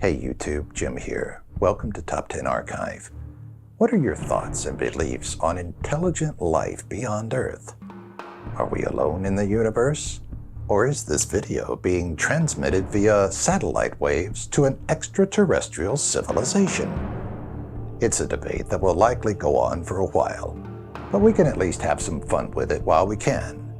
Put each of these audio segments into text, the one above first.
Hey YouTube, Jim here. Welcome to Top 10 Archive. What are your thoughts and beliefs on intelligent life beyond Earth? Are we alone in the universe? Or is this video being transmitted via satellite waves to an extraterrestrial civilization? It's a debate that will likely go on for a while, but we can at least have some fun with it while we can.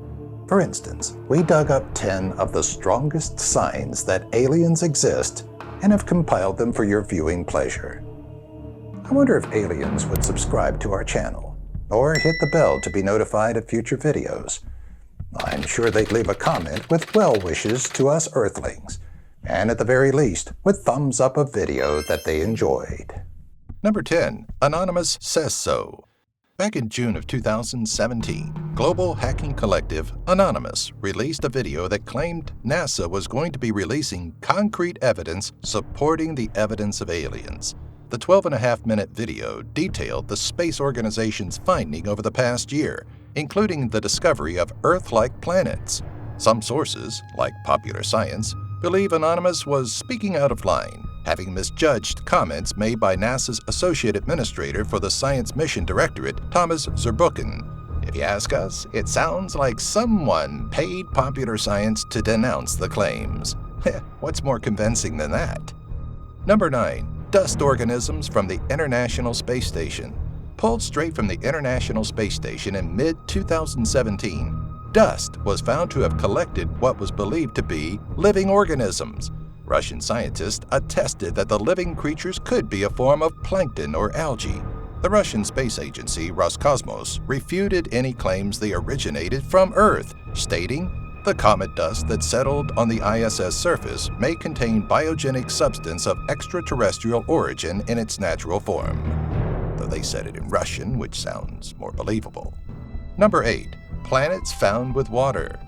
For instance, we dug up 10 of the strongest signs that aliens exist and have compiled them for your viewing pleasure. I wonder if aliens would subscribe to our channel, or hit the bell to be notified of future videos. I'm sure they'd leave a comment with well wishes to us Earthlings, and at the very least, with thumbs up a video that they enjoyed. Number 10. Anonymous Says So. Back in June of 2017, global hacking collective Anonymous released a video that claimed NASA was going to be releasing concrete evidence supporting the evidence of aliens. The 12.5-minute video detailed the space organization's finding over the past year, including the discovery of Earth-like planets. Some sources, like Popular Science, believe Anonymous was speaking out of line, having misjudged comments made by NASA's Associate Administrator for the Science Mission Directorate, Thomas Zurbuchen. If you ask us, it sounds like someone paid Popular Science to denounce the claims. What's more convincing than that? Number 9. Dust organisms from the International Space Station. Pulled straight from the International Space Station in mid-2017, dust was found to have collected what was believed to be living organisms. Russian scientists attested that the living creatures could be a form of plankton or algae. The Russian space agency Roscosmos refuted any claims they originated from Earth, stating, "The comet dust that settled on the ISS surface may contain biogenic substance of extraterrestrial origin in its natural form," though they said it in Russian, which sounds more believable. Number 8. Planets found with water.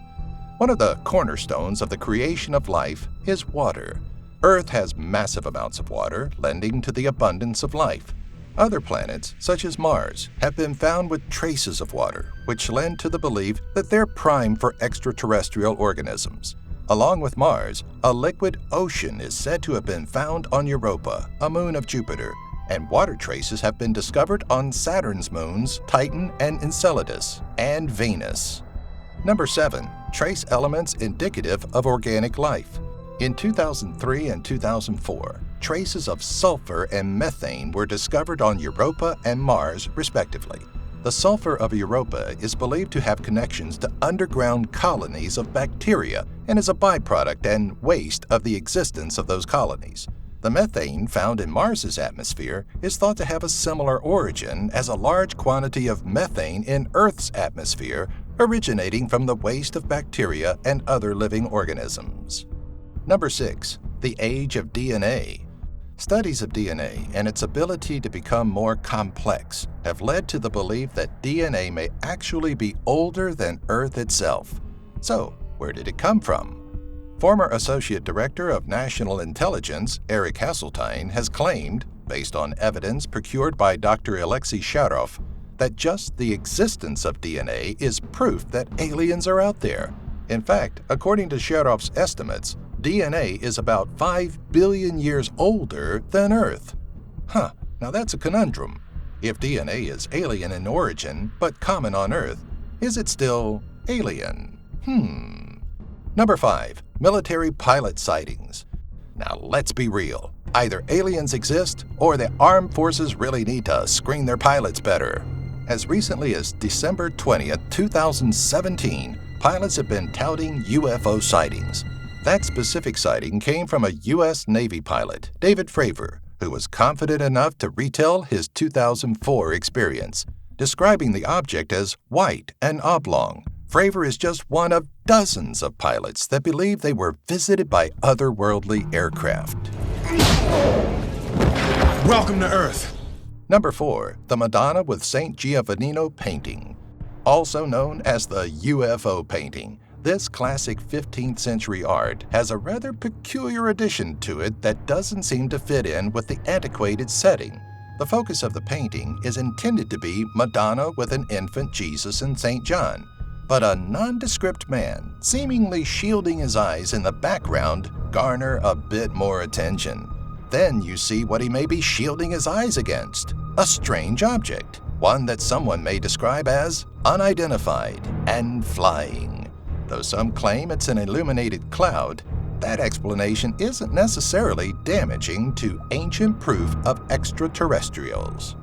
One of the cornerstones of the creation of life is water. Earth has massive amounts of water, lending to the abundance of life. Other planets, such as Mars, have been found with traces of water, which lend to the belief that they're prime for extraterrestrial organisms. Along with Mars, a liquid ocean is said to have been found on Europa, a moon of Jupiter, and water traces have been discovered on Saturn's moons, Titan and Enceladus, and Venus. Number 7. Trace elements indicative of organic life. In 2003 and 2004, traces of sulfur and methane were discovered on Europa and Mars, respectively. The sulfur of Europa is believed to have connections to underground colonies of bacteria and is a byproduct and waste of the existence of those colonies. The methane found in Mars's atmosphere is thought to have a similar origin as a large quantity of methane in Earth's atmosphere, originating from the waste of bacteria and other living organisms. Number 6. The age of DNA. Studies of DNA and its ability to become more complex have led to the belief that DNA may actually be older than Earth itself. So, where did it come from? Former Associate Director of National Intelligence, Eric Hasseltine, has claimed, based on evidence procured by Dr. Alexei Sharov, that just the existence of DNA is proof that aliens are out there. In fact, according to Sharov's estimates, DNA is about 5 billion years older than Earth. Now that's a conundrum. If DNA is alien in origin, but common on Earth, is it still alien? Number 5. Military pilot sightings. Now let's be real. Either aliens exist, or the armed forces really need to screen their pilots better. As recently as December 20th, 2017, pilots have been touting UFO sightings. That specific sighting came from a U.S. Navy pilot, David Fravor, who was confident enough to retell his 2004 experience, describing the object as white and oblong. Fravor is just one of dozens of pilots that believe they were visited by otherworldly aircraft. Welcome to Earth. Number 4. The Madonna with Saint Giovannino painting. Also known as the UFO painting, this classic 15th century art has a rather peculiar addition to it that doesn't seem to fit in with the antiquated setting. The focus of the painting is intended to be Madonna with an infant Jesus and Saint John, but a nondescript man, seemingly shielding his eyes in the background, garner a bit more attention. then you see what he may be shielding his eyes against: a strange object, one that someone may describe as unidentified and flying. Though some claim it's an illuminated cloud, that explanation isn't necessarily damaging to ancient proof of extraterrestrials.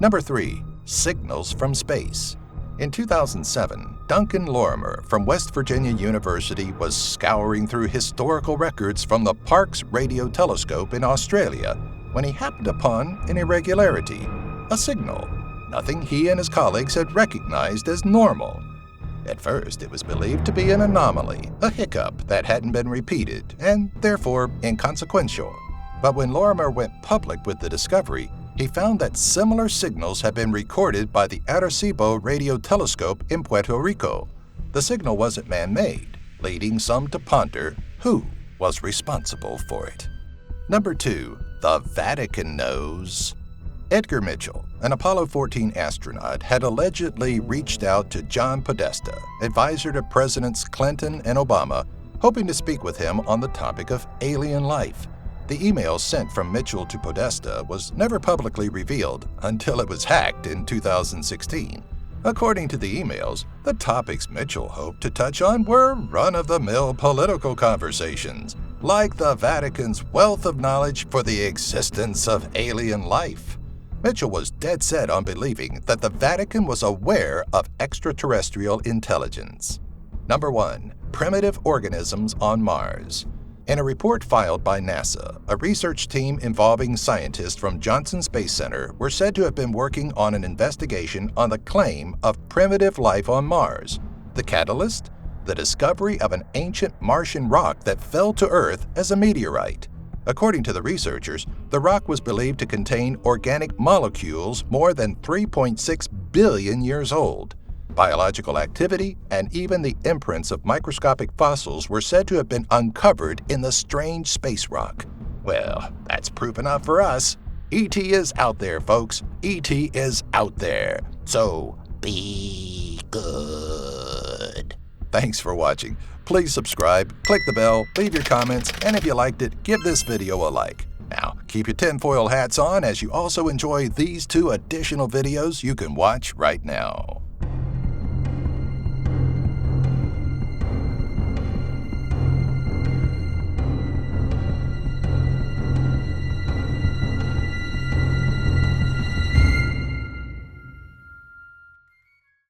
Number 3. Signals from space. In 2007, Duncan Lorimer from West Virginia University was scouring through historical records from the Parkes Radio Telescope in Australia when he happened upon an irregularity, a signal, nothing he and his colleagues had recognized as normal. At first, it was believed to be an anomaly, a hiccup that hadn't been repeated, and therefore inconsequential. But when Lorimer went public with the discovery, he found that similar signals had been recorded by the Arecibo Radio Telescope in Puerto Rico. The signal wasn't man-made, leading some to ponder who was responsible for it. Number 2. The Vatican Knows. Edgar Mitchell, an Apollo 14 astronaut, had allegedly reached out to John Podesta, advisor to Presidents Clinton and Obama, hoping to speak with him on the topic of alien life. The email sent from Mitchell to Podesta was never publicly revealed until it was hacked in 2016. According to the emails, the topics Mitchell hoped to touch on were run-of-the-mill political conversations, like the Vatican's wealth of knowledge for the existence of alien life. Mitchell was dead set on believing that the Vatican was aware of extraterrestrial intelligence. Number 1. Primitive organisms on Mars. In a report filed by NASA, a research team involving scientists from Johnson Space Center were said to have been working on an investigation on the claim of primitive life on Mars. The catalyst? The discovery of an ancient Martian rock that fell to Earth as a meteorite. According to the researchers, the rock was believed to contain organic molecules more than 3.6 billion years old. Biological activity and even the imprints of microscopic fossils were said to have been uncovered in the strange space rock. Well, that's proof enough for us. E.T. is out there, folks. E.T. is out there. So, be good. Thanks for watching. Please subscribe, click the bell, leave your comments, and if you liked it, give this video a like. Now, keep your tinfoil hats on as you also enjoy these 2 additional videos you can watch right now.